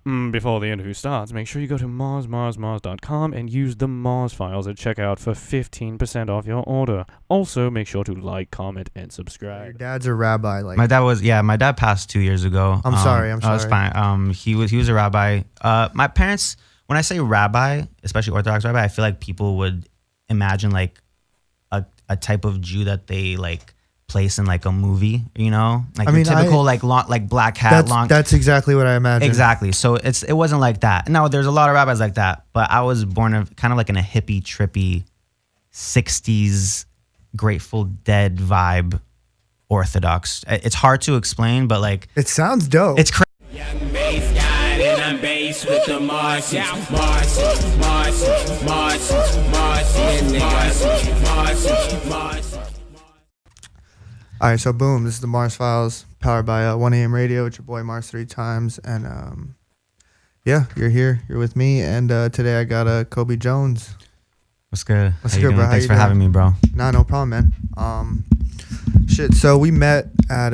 Before the interview starts, make sure you go to marsmarsmars.com and use the Mars files at checkout for 15% off your order. Also, make sure to like, comment, and Your subscribe. dad's a rabbi. Like My dad passed 2 years ago. I'm sorry. Oh, it's fine. He was a rabbi. My parents, when I say rabbi, especially Orthodox rabbi, I feel like people would imagine like a type of Jew that they like place in like a movie, you know, like typical like black hat, long. That's exactly what I imagined. Exactly. So it wasn't like that. No, there's a lot of rabbis like that, but I was born kind of like in a hippie, trippy, 60s Grateful Dead vibe, Orthodox. It's hard to explain, but like It sounds dope. it's crazy. Young bass guy, and I'm bass with the Martians, Martians, Martians, Martians, Martians, Martians, Martians. All right, so boom, this is the Mars Files, powered by 1 AM Radio. It's your boy Mars 3 times, and yeah, you're here, you're with me, and today I got Cobe Jones. What's good? What's How good, you bro? doing? How Thanks you for doing? having me, bro. Nah, no problem, man. Shit. So we met at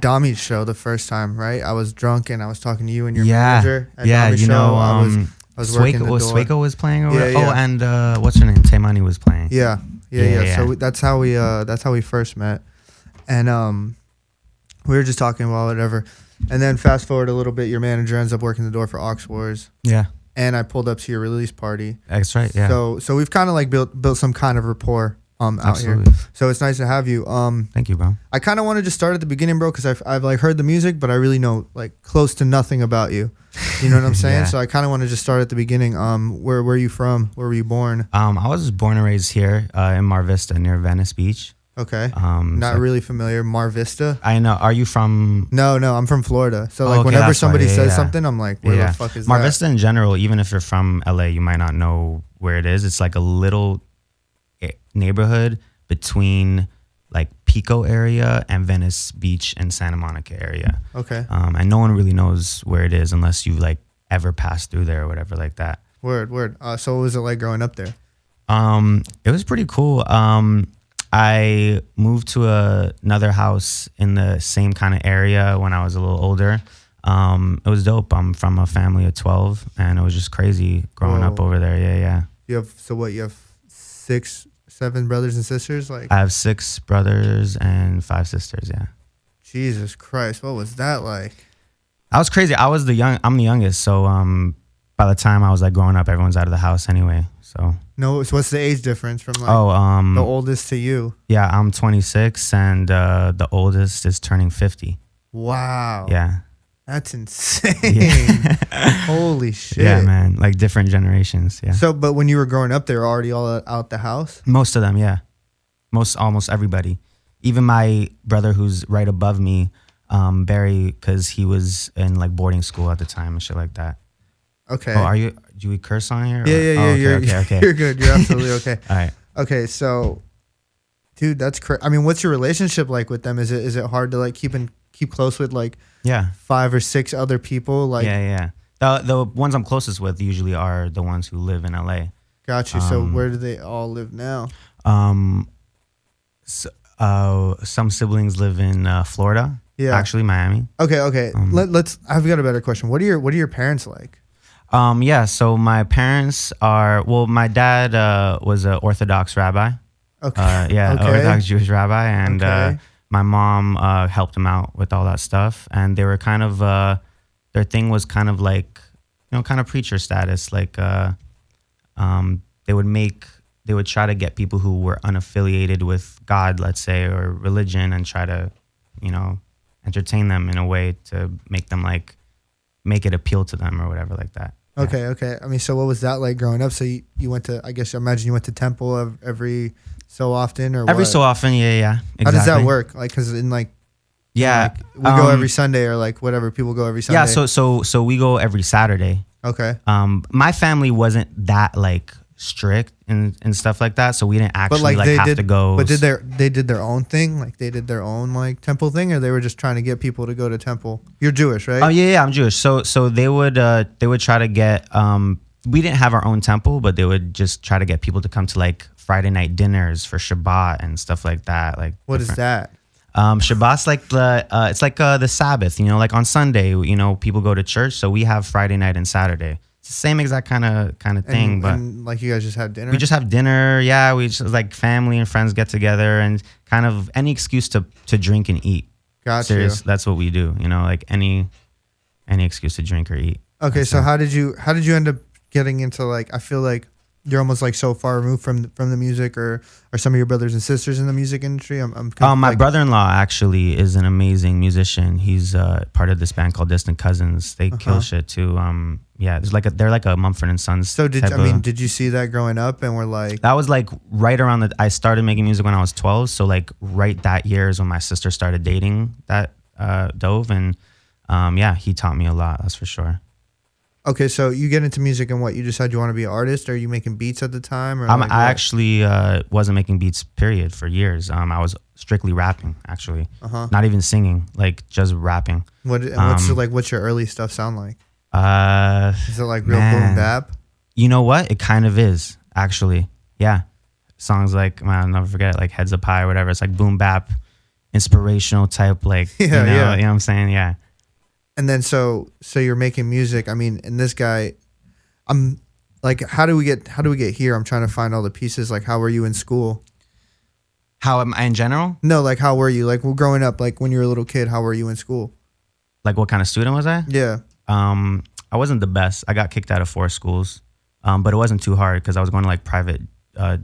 Dami's show the first time, right? I was drunk and I was talking to you and your manager at Dami's you show. know, I was working the door. Swayko was playing, or Yeah, yeah. oh, and what's her name? Taymani was playing. Yeah. So that's how we first met, and we were just talking about whatever, and then fast forward a little bit, your manager ends up working the door for Aux Wars, Yeah, and I pulled up to your release party. that's right. Yeah, So we've kind of like built some kind of rapport out absolutely. here. So it's nice to have you. Thank you, bro. I kind of wanted to start at the beginning, bro, because I've like heard the music, but I really know like close to nothing about you. You know what I'm saying? Yeah. So I kind of want to just start at the beginning. Where are you from? Where were you born? I was born and raised here in Mar Vista near Venice Beach. Okay. Not Really familiar. Mar Vista. I know. Are you from? No, I'm from Florida. So like Okay, whenever that's why. somebody Yeah, says yeah. something, I'm like, where the fuck is Mar that? Vista in general, even if you're from LA, you might not know where it is. It's like a little neighborhood between like Pico area and Venice Beach and Santa Monica area. Okay. And no one really knows where it is unless you like ever passed through there or whatever like that. Word. So what was it like growing up there? It was pretty cool. I moved to another house in the same kind of area when I was a little older. It was dope. I'm from a family of 12, and it was just crazy growing up Whoa. over there. Yeah. You have 6, 7 brothers and sisters? Like, I have 6 brothers and 5 sisters. Yeah. Jesus Christ, what was that like? I was crazy. I'm the youngest, so by the time I was like growing up, everyone's out of the house anyway. So No, so what's the age difference from like the oldest to you? yeah, I'm 26 and the oldest is turning 50. Wow. Yeah. That's insane. Yeah. Holy shit. Yeah, man. Like different generations. Yeah. So, but when you were growing up, they were already all out the house? Most of them, yeah. Almost everybody. Even my brother who's right above me, Barry, because he was in like boarding school at the time and shit like that. Okay. Oh, do we curse on here? Yeah. Okay. You're good. You're absolutely okay. All right. Okay, so, dude, that's crazy. I mean, what's your relationship like with them? Is it hard to like keep close with like Yeah. 5 or 6 other people? Like, Yeah. The ones I'm closest with usually are the ones who live in LA. got you. So where do they all live now? Some siblings live in Florida. Yeah. Actually, Miami. Okay. I've got a better question. What are your parents like? Yeah. So my parents are. Well, my dad was an Orthodox rabbi. Okay. Yeah, Okay. Orthodox Jewish rabbi, and Okay. my mom helped him out with all that stuff. And they were kind of their thing was kind of like kind of preacher status. Like they would try to get people who were unaffiliated with God, let's say, or religion, and try to entertain them in a way to make it appeal to them or whatever like that. Okay. I mean, so what was that like growing up? So you went to, I guess, I imagine you went to temple every so often, or Every what? so often, yeah. Exactly. How does that work? Like, because in like, Yeah, we go every Sunday, or like whatever, people go every Sunday. Yeah, so we go every Saturday. Okay. My family wasn't that like strict and stuff like that, so we didn't actually have to go. But they did their own thing, like they did their own like temple thing, or they were just trying to get people to go to temple. You're Jewish, right? Oh yeah, I'm Jewish. So they would try to get. We didn't have our own temple, but they would just try to get people to come to like Friday night dinners for Shabbat and stuff like that. Like What is that? Shabbat's like it's like the Sabbath, like on Sunday, people go to church. So we have Friday night and Saturday. It's the same exact kind of thing, but and like you guys just have dinner. we just have dinner. Yeah, we just like family and friends get together and kind of any excuse to drink and eat. Gotcha. Serious, that's what we do. Like any excuse to drink or eat. Okay, so how did you end up getting into like? I feel like you're almost like so far removed from the music, or some of your brothers and sisters in the music industry. I'm kind of my like, brother-in-law actually is an amazing musician. He's part of this band called Distant Cousins. They kill shit too. Yeah, they're like a Mumford and Sons. So did you see that growing up and we're like that was like right around I started making music when I was 12. So like right that year is when my sister started dating that Dove, and yeah, he taught me a lot. That's for sure. Okay, so you get into music and what? You decided you want to be an artist? Or are you making beats at the time? Or I actually wasn't making beats, period, for years. I was strictly rapping, actually. Not even singing, like just rapping. What's your early stuff sound like? Is it like real boom bap? You know what? It kind of is, actually. Yeah. Songs like, man, I'll never forget it, like Heads Up High or whatever. It's like boom bap, inspirational type, like, you know what I'm saying? Yeah. And then so you're making music. I mean, and this guy, I'm like, how do we get here? I'm trying to find all the pieces. Like, how were you in school? How am I in general? No, like how were you? Like, well, growing up, like when you were a little kid, how were you in school? Like what kind of student was I? Yeah. I wasn't the best. I got kicked out of 4 schools, but it wasn't too hard because I was going to like private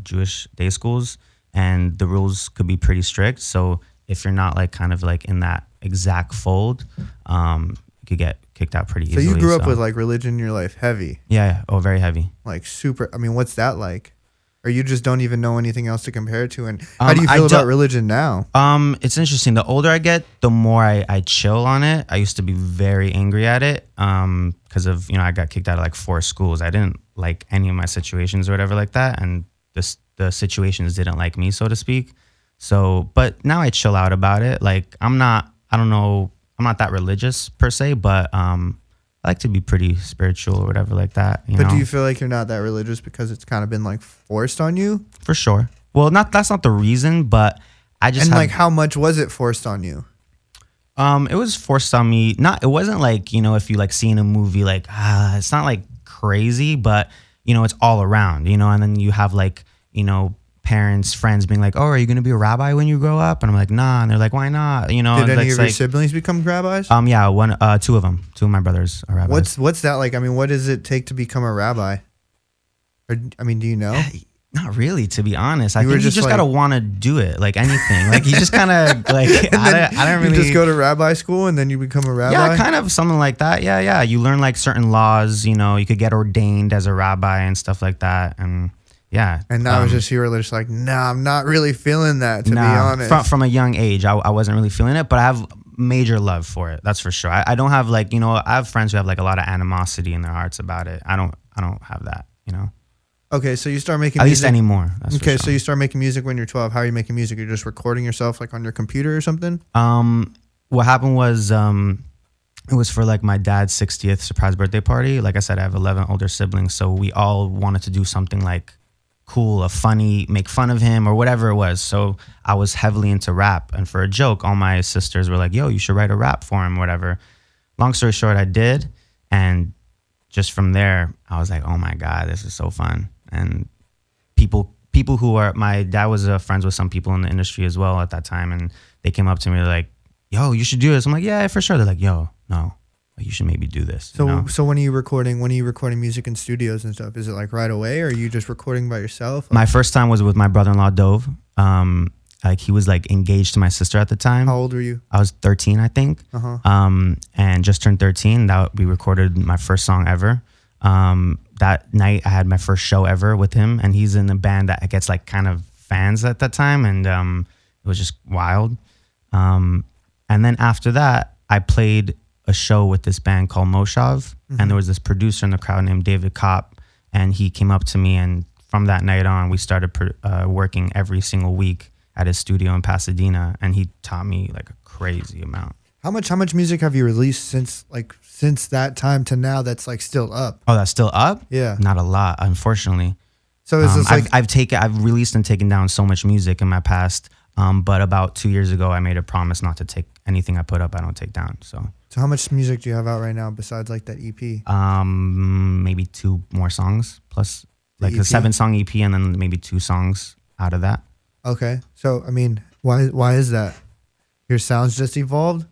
Jewish day schools, and the rules could be pretty strict. So if you're not like kind of like in that exact fold, you could get kicked out pretty easily. So you grew up with like religion in your life, heavy. Yeah. Oh, very heavy. Like super. I mean, what's that like? Or you just don't even know anything else to compare it to? And how do you feel about religion now? It's interesting. The older I get, the more I chill on it. I used to be very angry at it because of, I got kicked out of like 4 schools. I didn't like any of my situations or whatever like that. And the situations didn't like me, so to speak. So, but now I chill out about it. Like I'm not that religious per se, but I like to be pretty spiritual or whatever like that. But do you feel like you're not that religious because it's kind of been like forced on you? For sure. Well, that's not the reason, but I just like how much was it forced on you? It was forced on me. It wasn't like, if you like see in a movie, like, it's not like crazy, but it's all around, and then you have like, parents, friends being like, oh, are you going to be a rabbi when you grow up? And I'm like, nah. And they're like, why not? Did any of your siblings become rabbis? Yeah, 2 of them. 2 of my brothers are rabbis. What's that like? I mean, what does it take to become a rabbi? Or, I mean, do you know? Not really, to be honest. I think you just gotta want to do it, like anything. Like you just kind of like I don't really. You just go to rabbi school and then you become a rabbi. Yeah, kind of something like that. Yeah. You learn like certain laws. You could get ordained as a rabbi and stuff like that. And yeah. And that was just you were just like, nah, I'm not really feeling that. To be honest, from a young age, I wasn't really feeling it, but I have major love for it. That's for sure. I don't have like I have friends who have like a lot of animosity in their hearts about it. I don't have that. Okay, so you start making at music. least anymore. That's okay, for sure. So you start making music when you're 12. How are you making music? You're just recording yourself like on your computer or something? What happened was it was for like my dad's 60th surprise birthday party. Like I said, I have 11 older siblings, so we all wanted to do something like cool, a funny, make fun of him or whatever it was. So I was heavily into rap, and for a joke, all my sisters were like, yo, you should write a rap for him, whatever. Long story short, I did, and just from there, I was like, oh my God, this is so fun. And people who are, my dad was friends with some people in the industry as well at that time, and they came up to me like, yo, you should do this. I'm like, yeah, for sure. They're like, yo, no, you should maybe do this. So when are you recording music in studios and stuff? Is it like right away, or are you just recording by yourself? My first time was with my brother-in-law Dove. Like he was like engaged to my sister at the time. How old were you? I was 13, I think. And just turned 13. We recorded my first song ever. That night I had my first show ever with him, and he's in a band that gets like kind of fans at that time, and it was just wild. And then after that, I played a show with this band called Moshav, and there was this producer in the crowd named David Cope, and he came up to me, and from that night on, we started working every single week at his studio in Pasadena, and he taught me like a crazy amount. How much music have you released since that time to now that's like still up? Oh, that's still up? Yeah. Not a lot, unfortunately. So is this like I've released and taken down so much music in my past. But about 2 years ago, I made a promise not to take anything I put up, I don't take down. So how much music do you have out right now besides like that EP? maybe 2 more songs plus like The a EP? 7-song EP, and then maybe 2 songs out of that. Okay. So, I mean, why is that? Your sound's just evolved?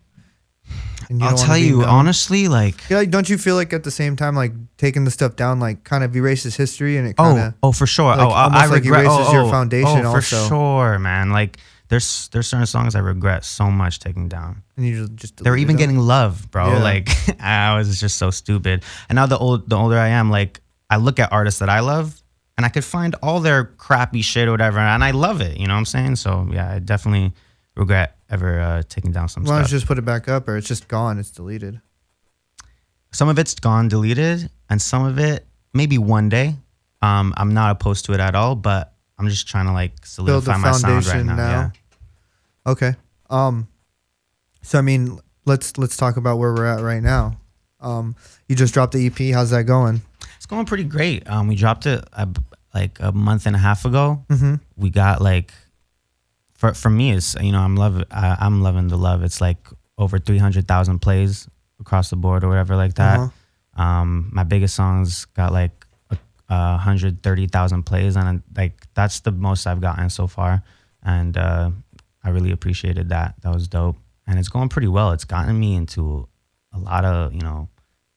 And I'll don't wanna tell be you known? honestly, like, Yeah, like, don't you feel like at the same time, like taking the stuff down, like kind of erases history and it kind of oh, for sure. like, I almost like regret. erases your foundation for also. sure, man. Like, there's certain songs I regret so much taking down. and you just They're delete even it getting love, bro. Yeah. Like, I was just so stupid. And now the older I am, like, I look at artists that I love, and I could find all their crappy shit or whatever, and I love it. You know what I'm saying? So yeah, I definitely regret ever taking down some Why don't you stuff. just put it back up, or it's just gone, it's deleted? Some of it's gone, deleted, and some of it maybe one day. I'm not opposed to it at all, but I'm just trying to like Build the solidify my sound right foundation now. now. Yeah. Okay. So I mean, let's talk about where we're at right now. You just dropped the EP. How's that going? It's going pretty great. We dropped it like a month and a half ago. Mm-hmm. We got like, for me, it's, you know, I'm loving the love. It's like over 300,000 plays across the board or whatever like that. My biggest songs got like 130,000 plays, and like that's the most I've gotten so far, and I really appreciated that. That was dope, and it's going pretty well. It's gotten me into a lot of, you know,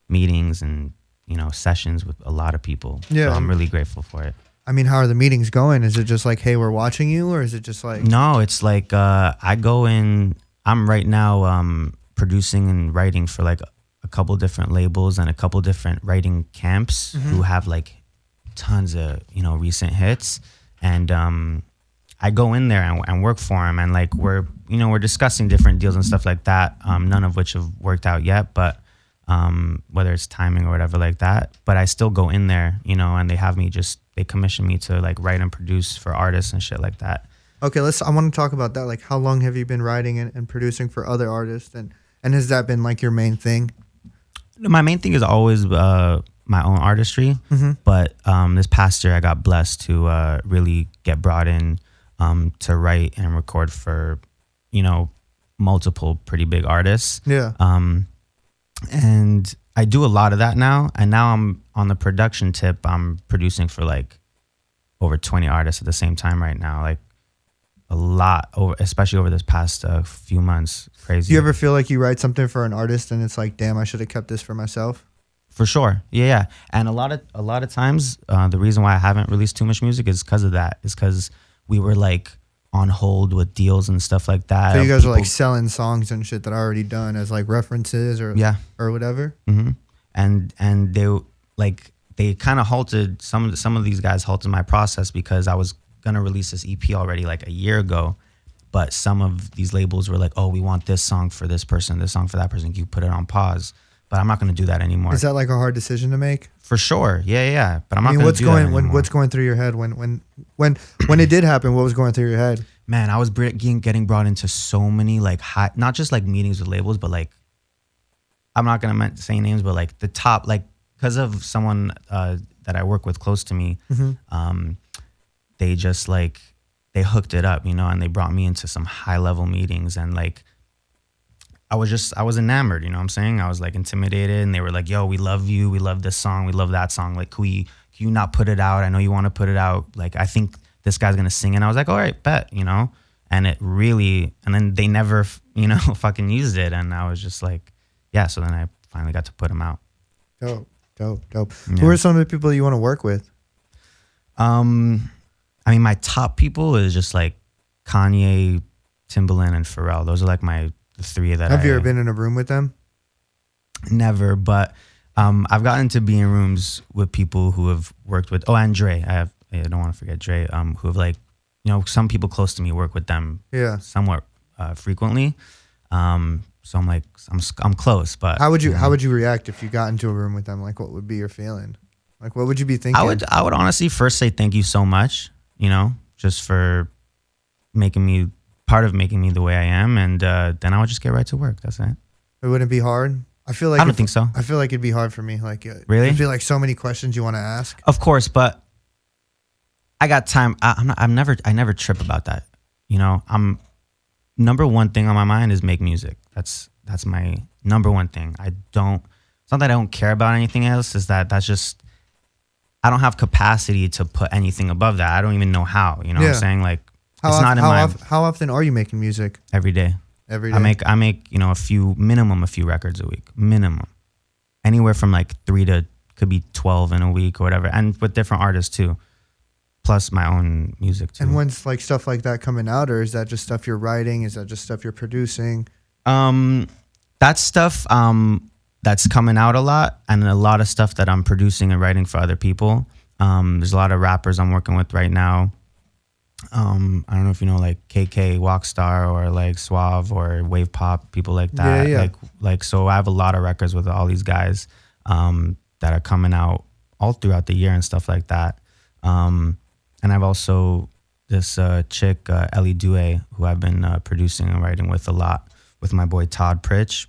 meetings and, you know, sessions with a lot of people. Yeah. So I'm really grateful for it. I mean, how are the meetings going? Is it just like, hey, we're watching you, or is it just like No, it's like I go in. I'm right now producing and writing for like a couple different labels and a couple different writing camps who have like tons of, you know, recent hits, and I go in there and work for them, and like we're discussing different deals and stuff like that. None of which have worked out yet, but whether it's timing or whatever like that. But I still go in there, you know, and they commission me to like write and produce for artists and shit like that. Okay, I want to talk about that. Like, how long have you been writing and producing for other artists, and has that been like your main thing? My main thing is always my own artistry, but this past year I got blessed to really get brought in to write and record for, you know, multiple pretty big artists. Yeah. And I do a lot of that now, and now I'm on the production tip. I'm producing for like over 20 artists at the same time right now, like a lot, especially over this past few months. Crazy. Do you ever feel like you write something for an artist and it's like, damn, I should have kept this for myself? For sure. Yeah. And a lot of times, the reason why I haven't released too much music is because of that. Is because we were like on hold with deals and stuff like that. So you guys are like selling songs and shit that are already done as like references or whatever. Mm-hmm. And they kind of halted some of these guys halted my process because I was gonna release this EP already like a year ago, but some of these labels were like, oh, we want this song for this person, this song for that person. You put it on pause. But I'm not going to do that anymore. Is that like a hard decision to make? For sure. Yeah. But I'm not going to do that anymore. What's going through your head when it did happen? What was going through your head? Man, I was getting brought into so many like high, not just like meetings with labels, but like, I'm not going to say names, but like the top, like because of someone that I work with close to me, they just like, they hooked it up, you know, and they brought me into some high level meetings, and like, I was enamored, you know what I'm saying? I was like intimidated, and they were like, yo, we love you. We love this song. We love that song. Like, can you not put it out? I know you want to put it out. Like, I think this guy's going to sing it. And I was like, all right, bet, you know? And it really, and then they never, you know, fucking used it. And I was just like, yeah. So then I finally got to put them out. Dope. Yeah. Who are some of the people you want to work with? I mean, my top people is just like Kanye, Timbaland, and Pharrell. Those are like the three that Have you ever been in a room with them? Never, but I've gotten to be in rooms with people who have worked with, and Dre. I don't want to forget Dre, who have like, you know, some people close to me work with them somewhat frequently. So I'm like, I'm close, but how would you react if you got into a room with them? Like, what would be your feeling? Like, what would you be thinking? I would honestly first say thank you so much, you know, just for making me the way I am, and then I would just get right to work. That's it. It wouldn't be hard. I feel like I don't think so. I feel like it'd be hard for me. Like, really, it'd be like so many questions you want to ask. Of course, but I got time. I never trip about that. I'm number one thing on my mind is make music. That's my number one thing. It's not that I don't care about anything else. Is that's just, I don't have capacity to put anything above that. I don't even know how. You know what I'm saying? Like, How often are you making music? Every day. Every day. I make a few records a week, minimum. Anywhere from like 3 to could be 12 in a week or whatever, and with different artists too. Plus my own music too. And when's like stuff like that coming out, or is that just stuff you're writing? Is that just stuff you're producing? That's stuff that's coming out a lot, and a lot of stuff that I'm producing and writing for other people. There's a lot of rappers I'm working with right now. I don't know if you know like KK, Walkstar, or like Suave or Wave Pop, people like that. Yeah. Like so I have a lot of records with all these guys that are coming out all throughout the year and stuff like that. And I've also this chick, Ellie Due, who I've been producing and writing with a lot with my boy Todd Pritch.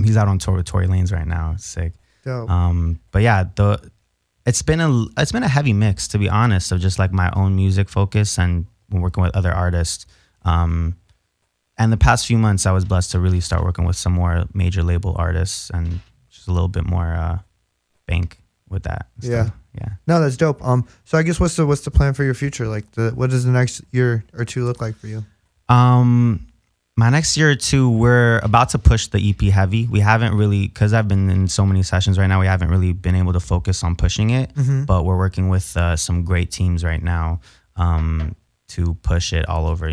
He's out on tour with Tory Lanez right now. It's sick. Dope. But yeah, it's been a heavy mix, to be honest, of just like my own music focus and working with other artists. And the past few months, I was blessed to really start working with some more major label artists and just a little bit more bank with that. Yeah. Yeah. No, that's dope. So I guess what's the plan for your future? Like what does the next year or two look like for you? My next year or two, we're about to push the EP heavy. We haven't really, because I've been in so many sessions right now, we haven't really been able to focus on pushing it. Mm-hmm. But we're working with some great teams right now to push it all over,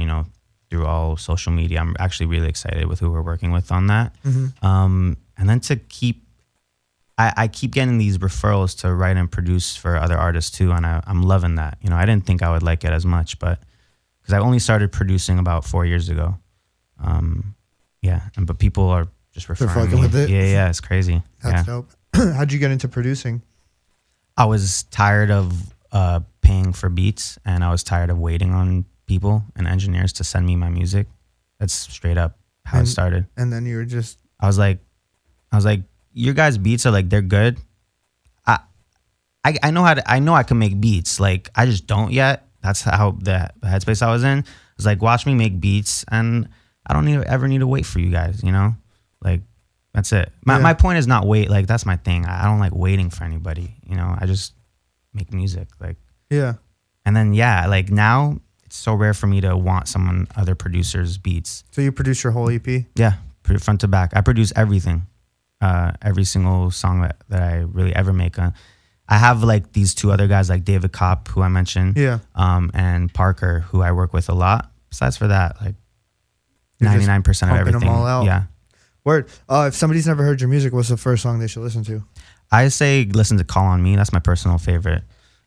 through all social media. I'm actually really excited with who we're working with on that. Mm-hmm. And then to I keep getting these referrals to write and produce for other artists too, and I'm loving that. I didn't think I would like it as much, but because I only started producing about 4 years ago. But people are just referring me. With it. Yeah, it's crazy. That's dope. How'd you get into producing? I was tired of paying for beats, and I was tired of waiting on people and engineers to send me my music. That's straight up how it started. And then you were just... I was like, your guys' beats are like, they're good. I know I can make beats. Like, I just don't yet. That's how the headspace I was in. I was like, watch me make beats, and I don't ever need to wait for you guys, Like, that's it. My point is not wait. Like, that's my thing. I don't like waiting for anybody, I just make music. Like, yeah. And then, like now it's so rare for me to want other producer's beats. So you produce your whole EP? Yeah, front to back. I produce everything. Every single song that I really ever make. I have like these two other guys, like David Kopp, who I mentioned, and Parker, who I work with a lot. Besides for that, like 99% of everything. Them all out. Yeah. Word. If somebody's never heard your music, what's the first song they should listen to? I say listen to Call on Me. That's my personal favorite.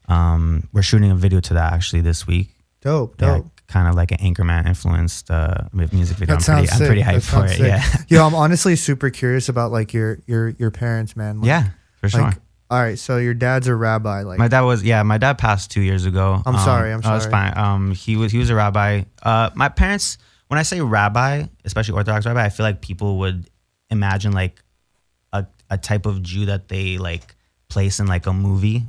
We're shooting a video to that actually this week. Dope. Yeah, kind of like an Anchorman influenced music video. I'm pretty hyped for it. Sick. Yeah. Yo, I'm honestly super curious about like your parents, man. Like, yeah, for sure. Like, all right, so your dad's a rabbi. Like my dad passed 2 years ago. I'm sorry. Oh, it's fine. He was a rabbi. My parents, when I say rabbi, especially Orthodox rabbi, I feel like people would imagine like a type of Jew that they like place in like a movie,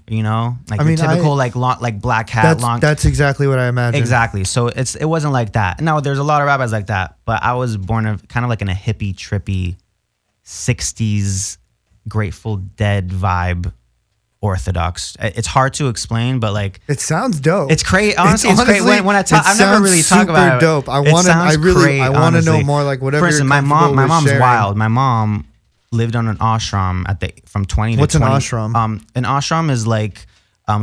like typical like long, like black hat, long. That's exactly what I imagined. Exactly. So it wasn't like that. No, there's a lot of rabbis like that, but I was born kind of like in a hippie, trippy, 60s Grateful Dead vibe. Orthodox. It's hard to explain, but like it sounds dope. It's crazy. Honestly, it's great. When I talk, I've never really talked about it. Dope. I want to know more. Like whatever. For instance, my mom's wild. My mom lived on an ashram from 20 What's to 20. What's an ashram? An ashram is like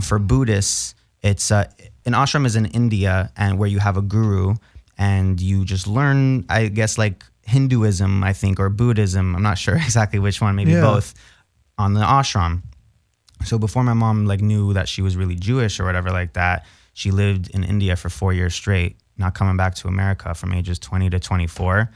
for Buddhists. It's an ashram is in India, and where you have a guru and you just learn, I guess, like Hinduism, I think, or Buddhism. I'm not sure exactly which one. Maybe both on the ashram. So before my mom like knew that she was really Jewish or whatever like that, she lived in India for 4 years straight, not coming back to America from ages 20 to 24.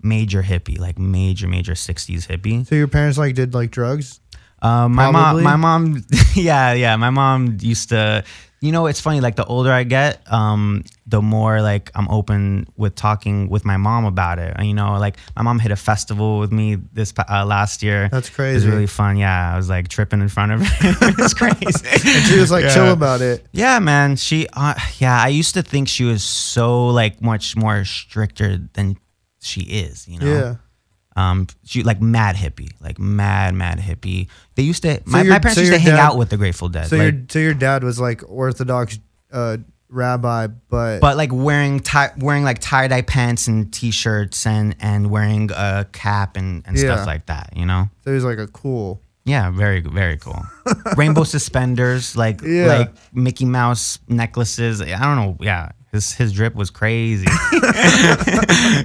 Major hippie, like major 60s hippie. So your parents did drugs? My mom, yeah. My mom used to You know, it's funny. Like the older I get, the more like I'm open with talking with my mom about it. And, you know, like my mom hit a festival with me this last year. That's crazy. It was really fun. Yeah, I was like tripping in front of her. It's crazy. And she was like chill about it. Yeah, man. She, I used to think she was so like much more stricter than she is. You know. Yeah. She like mad hippie, like mad hippie. They used to, my your- parents so used your to hang dad- out with the Grateful Dead. So like, your dad was like Orthodox rabbi, but like wearing like tie-dye pants and t-shirts and wearing a cap and Yeah. stuff like that, you know? so he was like a cool. Yeah, very, very cool. Rainbow suspenders, like Yeah. like Mickey Mouse necklaces. I don't know. Yeah, his drip was crazy.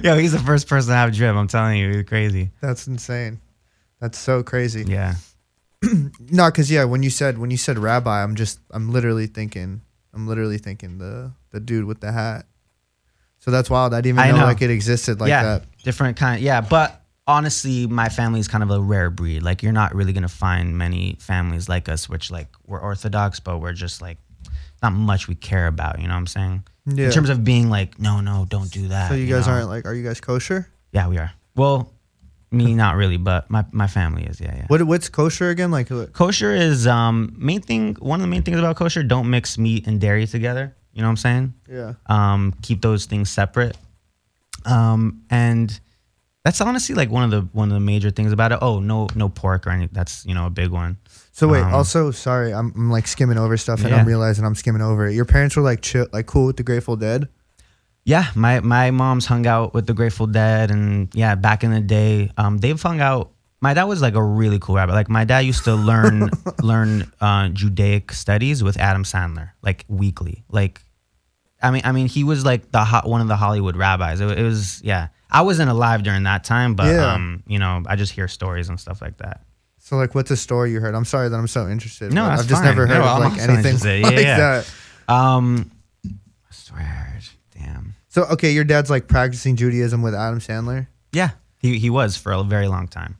Yo, he's the first person to have drip. I'm telling you, he's crazy. That's insane. That's so crazy. Yeah. No, because when you said rabbi, I'm literally thinking the dude with the hat. So that's wild. I didn't even know like it existed like yeah, that. different kind. Yeah, but honestly, my family is kind of a rare breed. Like you're not really gonna find many families like us, which like we're Orthodox, but we're just like not much we care about. You know what I'm saying? Yeah. In terms of being like, no, don't do that. So you guys know? aren't like, are you guys kosher? Yeah, we are. Well, me not really, but my family is. Yeah. What's kosher again? Like Kosher is main thing. One of the main things about kosher: don't mix meat and dairy together. You know what I'm saying? yeah. Keep those things separate. And that's honestly like one of the major things about it. Oh, no pork or anything. That's a big one. So wait, also sorry, I'm like skimming over stuff and Yeah. I'm realizing I'm skimming over it. Your parents were like chill, like cool with the Grateful Dead. Yeah, my mom's hung out with the Grateful Dead, and yeah, back in the day, they've hung out. My dad was like a really cool rabbi. Like my dad used to learn Judaic studies with Adam Sandler, like weekly. Like, I mean, he was like one of the Hollywood rabbis. It was yeah. I wasn't alive during that time, but Yeah. I just hear stories and stuff like that. So like, what's a story you heard? I'm sorry that I'm so interested. No, but that's I've just fine. never heard No, of I'm like also anything interested. like Yeah. that. I swear, damn. So okay, your dad's like practicing Judaism with Adam Sandler. Yeah, he was for a very long time.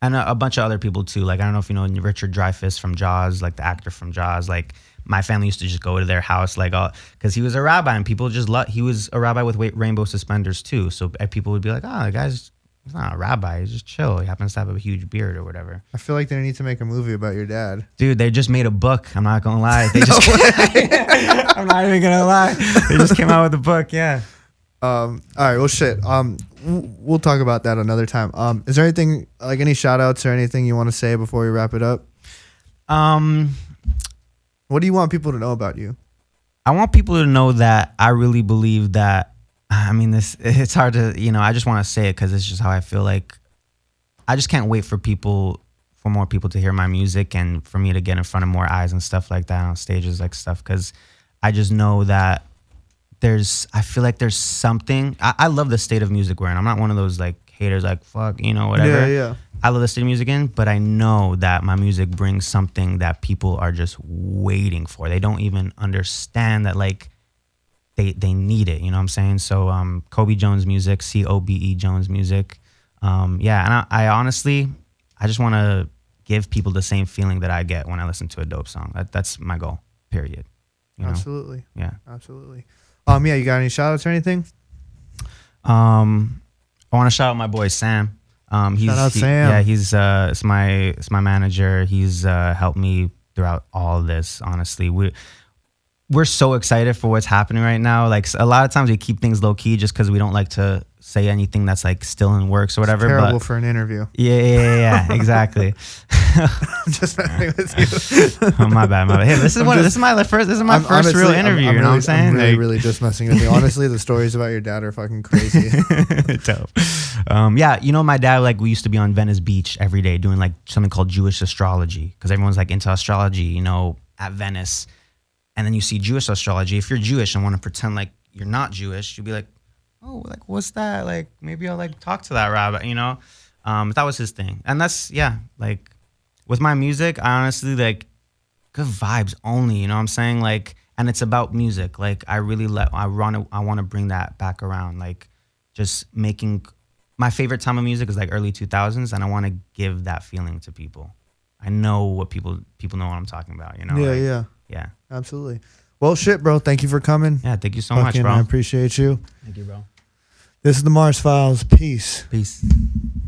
And a bunch of other people too. Like, I don't know if you know Richard Dreyfuss from Jaws, like the actor from Jaws. Like, my family used to just go to their house, like, because he was a rabbi and people just he was a rabbi with rainbow suspenders too. So people would be like, oh, the guy's he's not a rabbi. He's just chill. He happens to have a huge beard or whatever. I feel like they need to make a movie about your dad. Dude, they just made a book. I'm not gonna lie. They just I'm not even gonna lie. They just came out with a book. Yeah. All right, well, shit. We'll talk about that another time. Is there anything like any shout outs or anything you want to say before we wrap it up? What do you want people to know about you? I want people to know that I really believe that. I mean, it's hard to, I just want to say it because it's just how I feel. Like, I just can't wait for more people to hear my music and for me to get in front of more eyes and stuff like that on stages, like stuff. Because I just know that I feel like there's something. I love the state of music we're in. I'm not one of those like haters, like fuck, whatever. Yeah. I love the state of music in, but I know that my music brings something that people are just waiting for. They don't even understand that, like, they need it. You know what I'm saying? So Cobe Jones music, COBE Jones music. Yeah, and I honestly, I just want to give people the same feeling that I get when I listen to a dope song. That's my goal, period. You know? Absolutely. Yeah. Absolutely. Yeah, you got any shout outs or anything? I want to shout out my boy Sam. Shout out Sam. Yeah, he's it's my manager. He's helped me throughout all of this. Honestly, we're so excited for what's happening right now. Like, a lot of times we keep things low key just because we don't like to say anything that's like still in works or whatever. It's terrible for an interview. Yeah, exactly. I'm just messing with you. Oh, my bad. Hey, this is my first Honestly, real interview. I'm you know what I'm saying? I'm really, Like, really just messing with you. Honestly, the stories about your dad are fucking crazy. Dope. Yeah, my dad, like, we used to be on Venice Beach every day doing like something called Jewish astrology because everyone's like into astrology, at Venice. And then you see Jewish astrology. If you're Jewish and want to pretend like you're not Jewish, you'll be like, oh, like, what's that? Like, maybe I'll like talk to that rabbi, That was his thing. And that's, yeah, like, with my music, I honestly, like, good vibes only, you know what I'm saying? Like, and it's about music. Like, I want to bring that back around. Like, just making, my favorite time of music is like early 2000s, and I want to give that feeling to people. I know what people know what I'm talking about, Yeah. Yeah. Absolutely. Well, shit, bro. Thank you for coming. Yeah. Thank you so much, Fucking, bro. I appreciate you. Thank you, bro. This is the Mars Files. Peace. Peace.